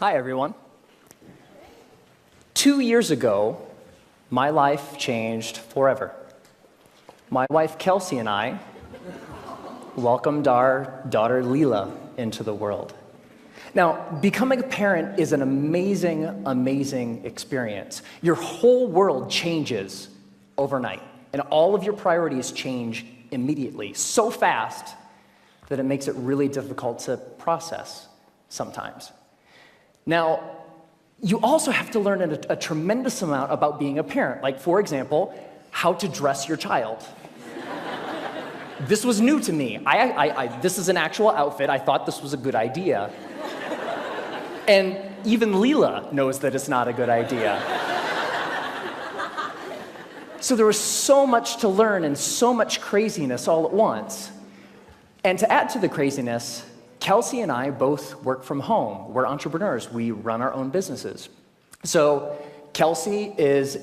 Hi, everyone. 2 years ago, my life changed forever. My wife, Kelsey, and I welcomed our daughter, Leela, into the world. Now, becoming a parent is an amazing, amazing experience. Your whole world changes overnight, and all of your priorities change immediately, so fast that it makes it really difficult to process sometimes. Now, you also have to learn a tremendous amount about being a parent, like, for example, how to dress your child. This was new to me. This is an actual outfit. I thought this was a good idea. And even Leela knows that it's not a good idea. So there was so much to learn and so much craziness all at once. And to add to the craziness, Kelsey and I both work from home. We're entrepreneurs. We run our own businesses. So Kelsey is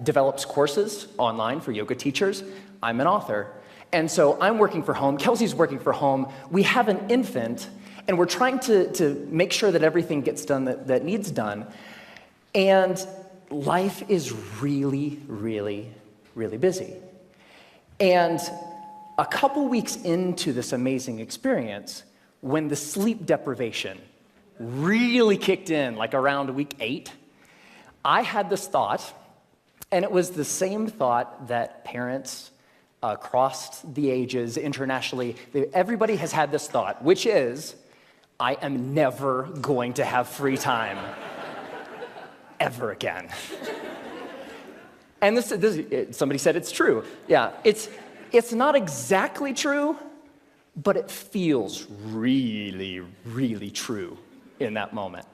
develops courses online for yoga teachers. I'm an author. And so I'm working from home. Kelsey's working from home. We have an infant, and we're trying to make sure that everything gets done that needs done. And life is really, really, really busy. And a couple weeks into this amazing experience, when the sleep deprivation really kicked in, like around week 8, I had this thought, and it was the same thought that parents across the ages, internationally, everybody has had this thought, which is, I am never going to have free time ever again. And somebody said it's true. Yeah, it's not exactly true, but it feels really, really true in that moment.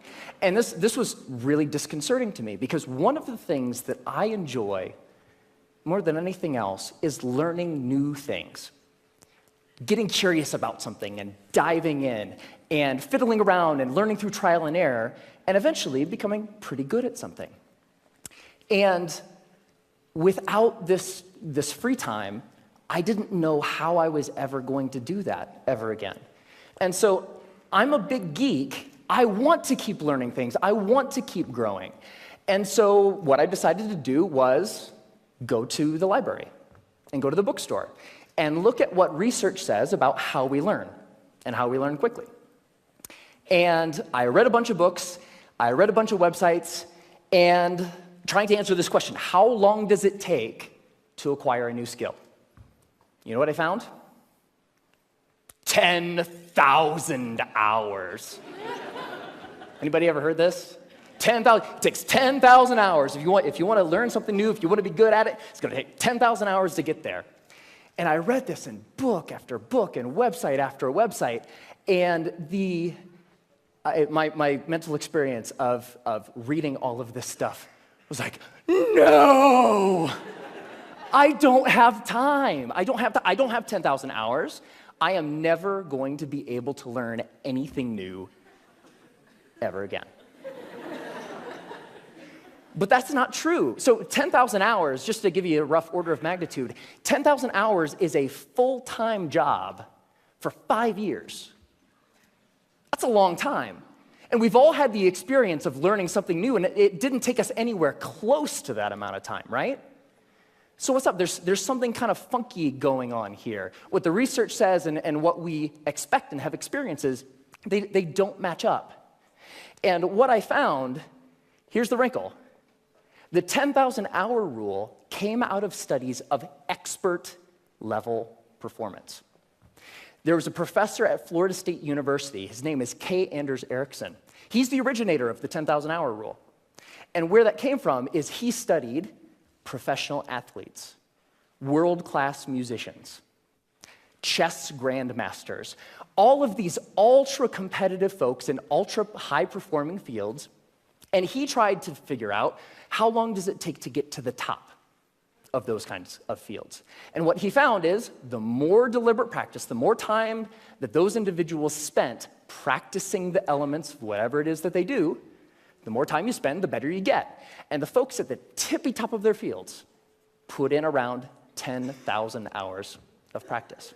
And this was really disconcerting to me, because one of the things that I enjoy more than anything else is learning new things. Getting curious about something and diving in and fiddling around and learning through trial and error and eventually becoming pretty good at something. And without this free time, I didn't know how I was ever going to do that ever again. And so I'm a big geek. I want to keep learning things. I want to keep growing. And so what I decided to do was go to the library and go to the bookstore and look at what research says about how we learn and how we learn quickly. And I read a bunch of books, I read a bunch of websites, and trying to answer this question: how long does it take to acquire a new skill? You know what I found? 10,000 hours. Anybody ever heard this? 10,000. It takes 10,000 hours. If you want to learn something new, if you want to be good at it, it's going to take 10,000 hours to get there. And I read this in book after book and website after website, and my mental experience of reading all of this stuff was like, no! I don't have time. I don't have 10,000 hours. I am never going to be able to learn anything new ever again. But that's not true. So 10,000 hours, just to give you a rough order of magnitude, 10,000 hours is a full-time job for 5 years. That's a long time. And we've all had the experience of learning something new, and it didn't take us anywhere close to that amount of time, right? So what's up? There's something kind of funky going on here. What the research says and what we expect and have experiences, they don't match up. And what I found, here's the wrinkle. The 10,000 hour rule came out of studies of expert level performance. There was a professor at Florida State University. His name is K. Anders Ericsson. He's the originator of the 10,000 hour rule. And where that came from is he studied professional athletes, world-class musicians, chess grandmasters, all of these ultra-competitive folks in ultra-high-performing fields, and he tried to figure out how long does it take to get to the top of those kinds of fields. And what he found is the more deliberate practice, the more time that those individuals spent practicing the elements of whatever it is that they do, the more time you spend, the better you get. And the folks at the tippy top of their fields put in around 10,000 hours of practice.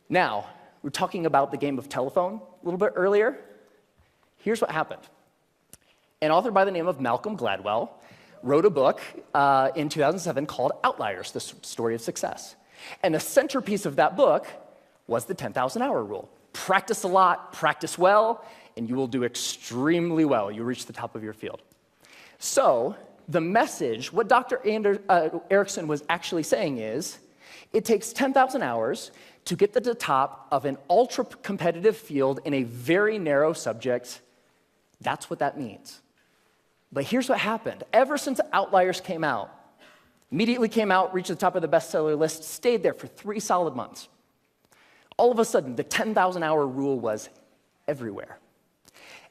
Now, we were talking about the game of telephone a little bit earlier. Here's what happened. An author by the name of Malcolm Gladwell wrote a book in 2007 called Outliers, the Story of Success. And the centerpiece of that book was the 10,000-hour rule. Practice a lot, practice well, and you will do extremely well. You'll reach the top of your field. So the message, what Dr. Erickson was actually saying is, it takes 10,000 hours to get to the top of an ultra-competitive field in a very narrow subject. That's what that means. But here's what happened. Ever since Outliers came out, immediately came out, reached the top of the bestseller list, stayed there for 3 solid months. All of a sudden, the 10,000-hour rule was everywhere.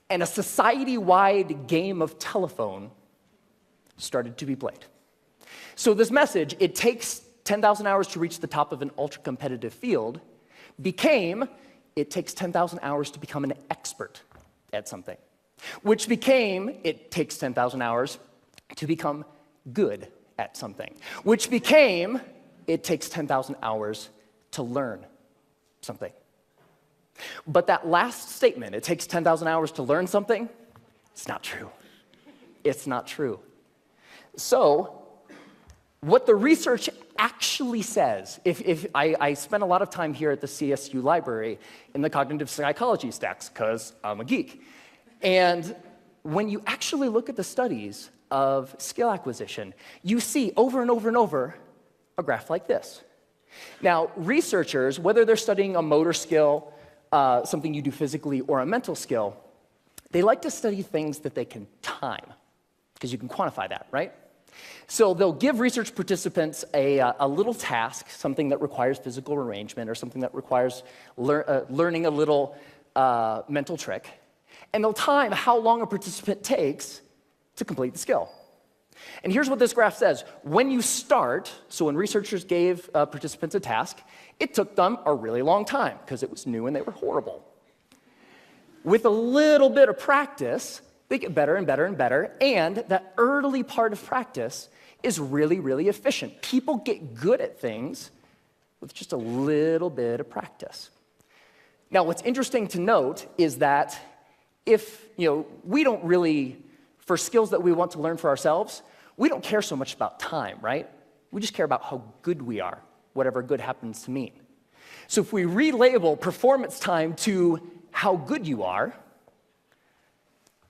And a society-wide game of telephone started to be played. So this message, it takes 10,000 hours to reach the top of an ultra-competitive field, became, it takes 10,000 hours to become an expert at something. Which became, it takes 10,000 hours to become good at something. Which became, it takes 10,000 hours to learn something. But that last statement, it takes 10,000 hours to learn something, it's not true. It's not true. So, what the research actually says, if I spent a lot of time here at the CSU library in the cognitive psychology stacks, because I'm a geek. And when you actually look at the studies of skill acquisition, you see over and over and over a graph like this. Now, researchers, whether they're studying a motor skill, something you do physically, or a mental skill, they like to study things that they can time, because you can quantify that, right? So they'll give research participants a little task, something that requires physical arrangement or something that requires learning a little mental trick, and they'll time how long a participant takes to complete the skill. And here's what this graph says. When you start, so when researchers gave participants a task, it took them a really long time because it was new and they were horrible. With a little bit of practice, they get better and better and better, and that early part of practice is really, really efficient. People get good at things with just a little bit of practice. Now, what's interesting to note is that if, we don't really, for skills that we want to learn for ourselves, we don't care so much about time, right? We just care about how good we are, whatever good happens to mean. So if we relabel performance time to how good you are,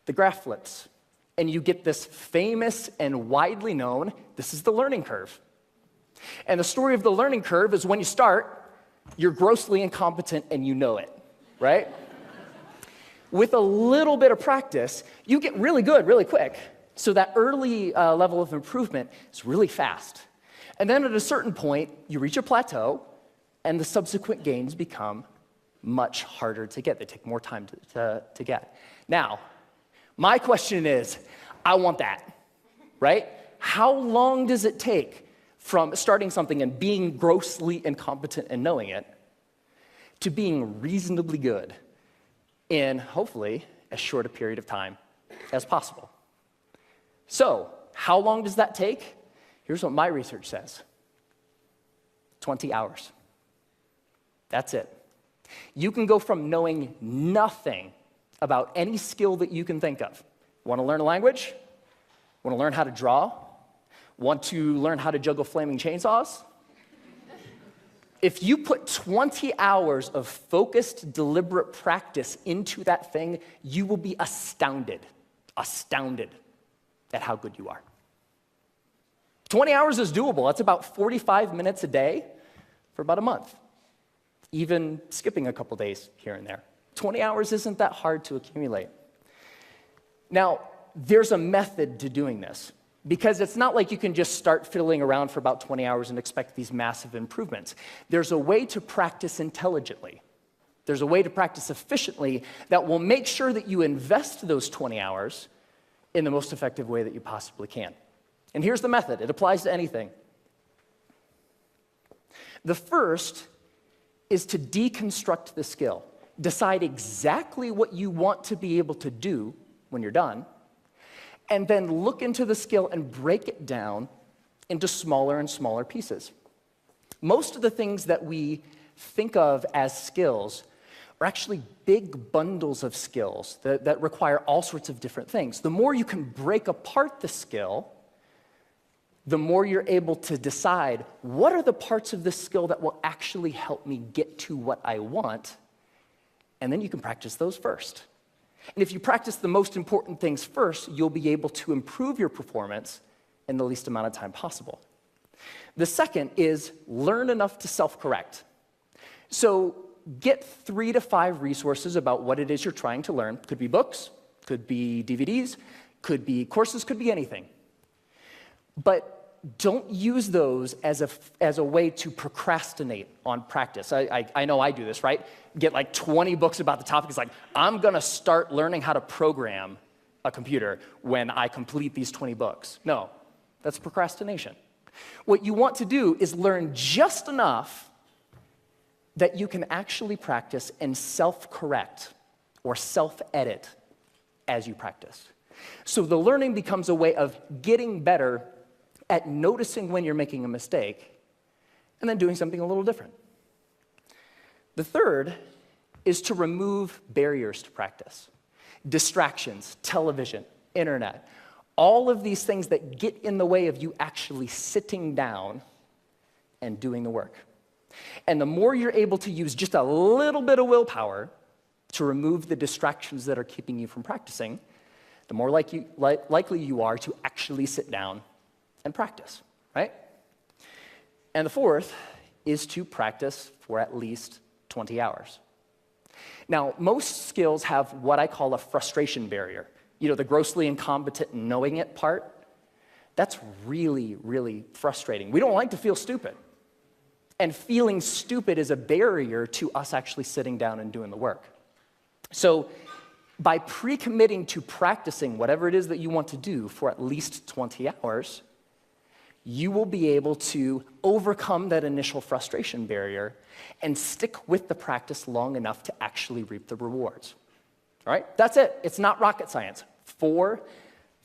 the graph flips, and you get this famous and widely known, this is the learning curve. And the story of the learning curve is when you start, you're grossly incompetent and you know it, right? With a little bit of practice, you get really good really quick. So that early level of improvement is really fast. And then at a certain point, you reach a plateau, and the subsequent gains become much harder to get. They take more time to get. Now, my question is, I want that, right? How long does it take from starting something and being grossly incompetent and knowing it to being reasonably good in, hopefully, as short a period of time as possible? So, how long does that take? Here's what my research says. 20 hours. That's it. You can go from knowing nothing about any skill that you can think of. Want to learn a language? Want to learn how to draw? Want to learn how to juggle flaming chainsaws? If you put 20 hours of focused, deliberate practice into that thing, you will be astounded at how good you are. 20 hours is doable. That's about 45 minutes a day for about a month, even skipping a couple days here and there. 20 hours isn't that hard to accumulate. Now, there's a method to doing this, because it's not like you can just start fiddling around for about 20 hours and expect these massive improvements. There's a way to practice intelligently. There's a way to practice efficiently that will make sure that you invest those 20 hours in the most effective way that you possibly can. And here's the method. It applies to anything. The first is to deconstruct the skill. Decide exactly what you want to be able to do when you're done, and then look into the skill and break it down into smaller and smaller pieces. Most of the things that we think of as skills are actually big bundles of skills that require all sorts of different things. The more you can break apart the skill, the more you're able to decide what are the parts of this skill that will actually help me get to what I want, and then you can practice those first. And if you practice the most important things first, you'll be able to improve your performance in the least amount of time possible. The second is learn enough to self-correct. So get 3 to 5 resources about what it is you're trying to learn. Could be books, could be DVDs, could be courses, could be anything. But don't use those as a way to procrastinate on practice. I know I do this, right? Get like 20 books about the topic. It's like, I'm going to start learning how to program a computer when I complete these 20 books. No, that's procrastination. What you want to do is learn just enough that you can actually practice and self-correct or self-edit as you practice. So the learning becomes a way of getting better at noticing when you're making a mistake and then doing something a little different. The third is to remove barriers to practice. Distractions, television, internet, all of these things that get in the way of you actually sitting down and doing the work. And the more you're able to use just a little bit of willpower to remove the distractions that are keeping you from practicing, the more likely you are to actually sit down and practice, right? And the fourth is to practice for at least 20 hours. Now, most skills have what I call a frustration barrier. You know, the grossly incompetent knowing it part. That's really, really frustrating. We don't like to feel stupid. And feeling stupid is a barrier to us actually sitting down and doing the work. So by pre-committing to practicing whatever it is that you want to do for at least 20 hours, you will be able to overcome that initial frustration barrier and stick with the practice long enough to actually reap the rewards. All right? That's it. It's not rocket science. 4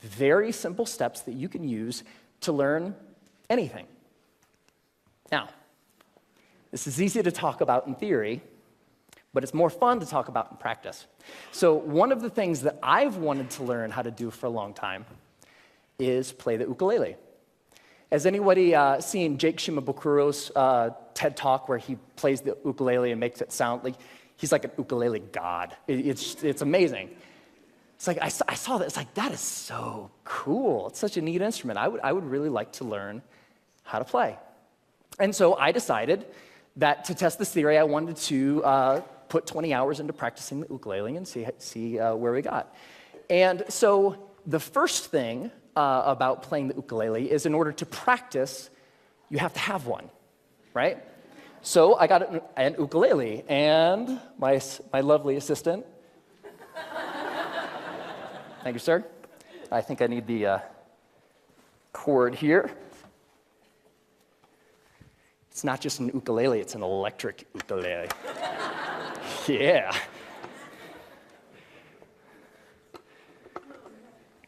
very simple steps that you can use to learn anything. Now, this is easy to talk about in theory, but it's more fun to talk about in practice. So one of the things that I've wanted to learn how to do for a long time is play the ukulele. Has anybody seen Jake Shimabukuro's TED Talk where he plays the ukulele and makes it sound like he's like an ukulele god? It's amazing. It's like I saw that. It's like, that is so cool. It's such a neat instrument. I would really like to learn how to play. And so I decided that to test this theory, I wanted to put 20 hours into practicing the ukulele and see where we got. And so the first thing about playing the ukulele is in order to practice, you have to have one, right? So I got an ukulele, and my lovely assistant, thank you, sir. I think I need the cord here. It's not just an ukulele, it's an electric ukulele. Yeah.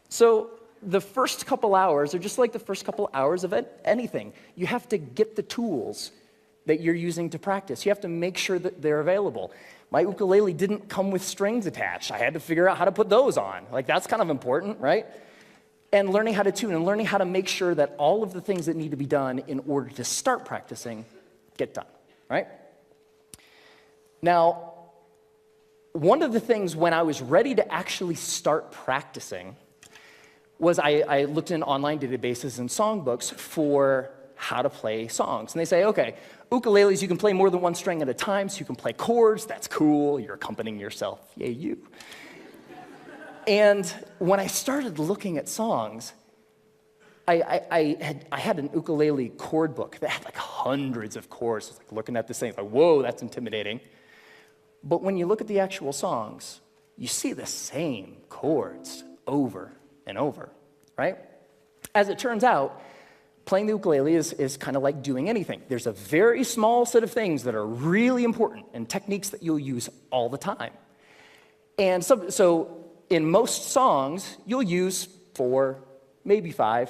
So the first couple hours are just like the first couple hours of anything. You have to get the tools that you're using to practice. You have to make sure that they're available. My ukulele didn't come with strings attached. I had to figure out how to put those on. Like, that's kind of important, right? And learning how to tune and learning how to make sure that all of the things that need to be done in order to start practicing get done, right? Now, one of the things when I was ready to actually start practicing was I looked in online databases and songbooks for how to play songs. And they say, okay, ukuleles, you can play more than one string at a time, so you can play chords. That's cool. You're accompanying yourself. Yay, you. And when I started looking at songs, I had an ukulele chord book that had like hundreds of chords. I was like looking at this thing, like, whoa, that's intimidating. But when you look at the actual songs, you see the same chords over and over, right? As it turns out, playing the ukulele is kind of like doing anything. There's a very small set of things that are really important and techniques that you'll use all the time. And so in most songs, you'll use 4, maybe 5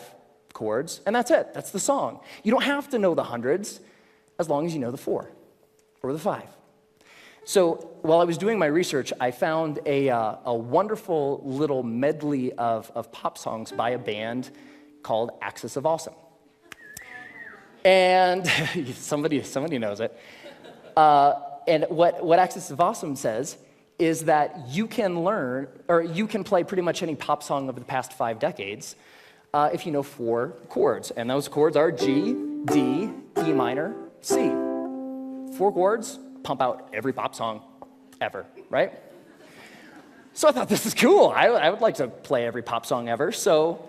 chords, and that's it. That's the song. You don't have to know the hundreds as long as you know the 4 or the 5. So while I was doing my research, I found a wonderful little medley of pop songs by a band called Axis of Awesome. And somebody knows it. And what Axis of Awesome says is that you can learn, or you can play pretty much any pop song over the past 5 decades if you know 4 chords. And those chords are G, D, E minor, C. 4 chords, pump out every pop song ever, right? So I thought, this is cool. I would like to play every pop song ever. So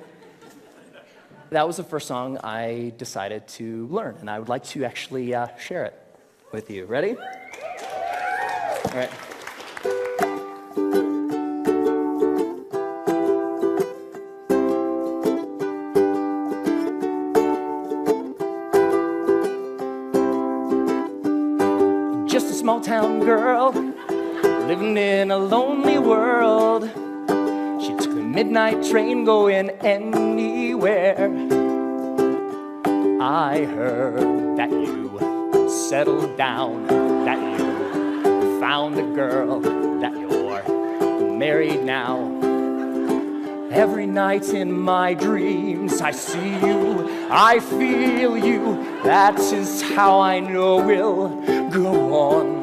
that was the first song I decided to learn. And I would like to actually share it with you. Ready? All right. Just a small town girl living in a lonely world. She took the midnight train going anywhere. I heard that you settled down, that you found a girl, that you're married now. Every night in my dreams I see you, I feel you. That is how I know we'll go on.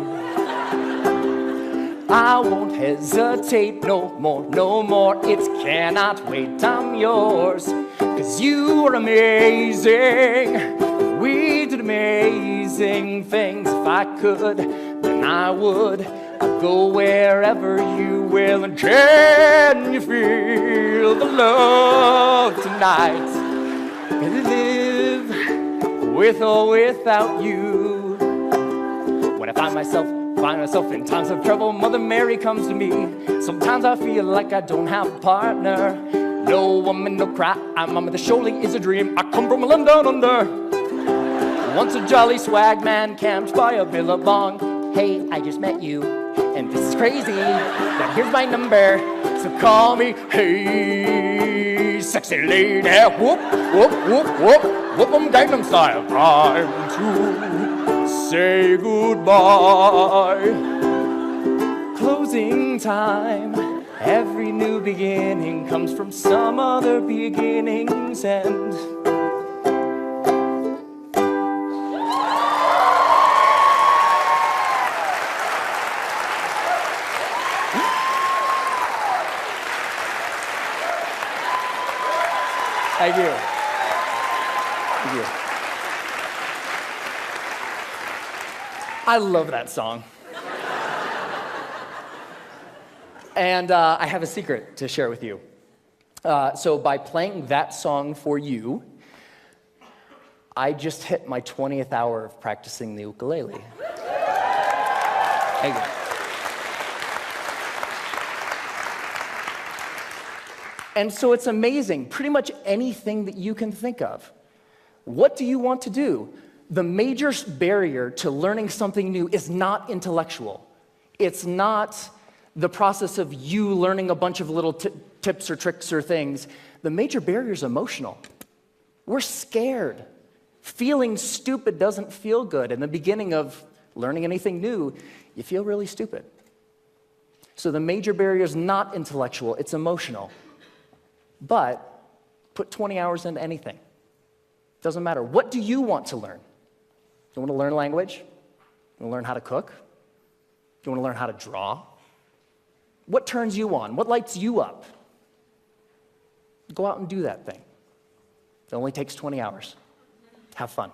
I won't hesitate no more. It cannot wait, I'm yours. 'Cause you are amazing. We did amazing things. If I could, then I would. I'd go wherever you will. And can you feel the love tonight? Can you live with or without you? When I find myself in times of trouble, Mother Mary comes to me. Sometimes I feel like I don't have a partner. No woman, no cry, mama, the surely is a dream. I come from a land down under. Once a jolly swag man camped by a billabong. Hey, I just met you, and this is crazy. Now here's my number, so call me. Hey, sexy lady, whoop, whoop, whoop, whoop, whoop 'em Gangnam style. Time to say goodbye. Closing time. Every new beginning comes from some other beginning's end. Thank you. Thank you. I love that song. And I have a secret to share with you. So by playing that song for you, I just hit my 20th hour of practicing the ukulele. Thank you. And so it's amazing, pretty much anything that you can think of. What do you want to do? The major barrier to learning something new is not intellectual. It's not the process of you learning a bunch of little tips or tricks or things. The major barrier is emotional. We're scared. Feeling stupid doesn't feel good. In the beginning of learning anything new, you feel really stupid. So the major barrier is not intellectual, it's emotional. But put 20 hours into anything. Doesn't matter. What do you want to learn? You want to learn language? You want to learn how to cook? You want to learn how to draw? What turns you on? What lights you up? Go out and do that thing. It only takes 20 hours. Have fun.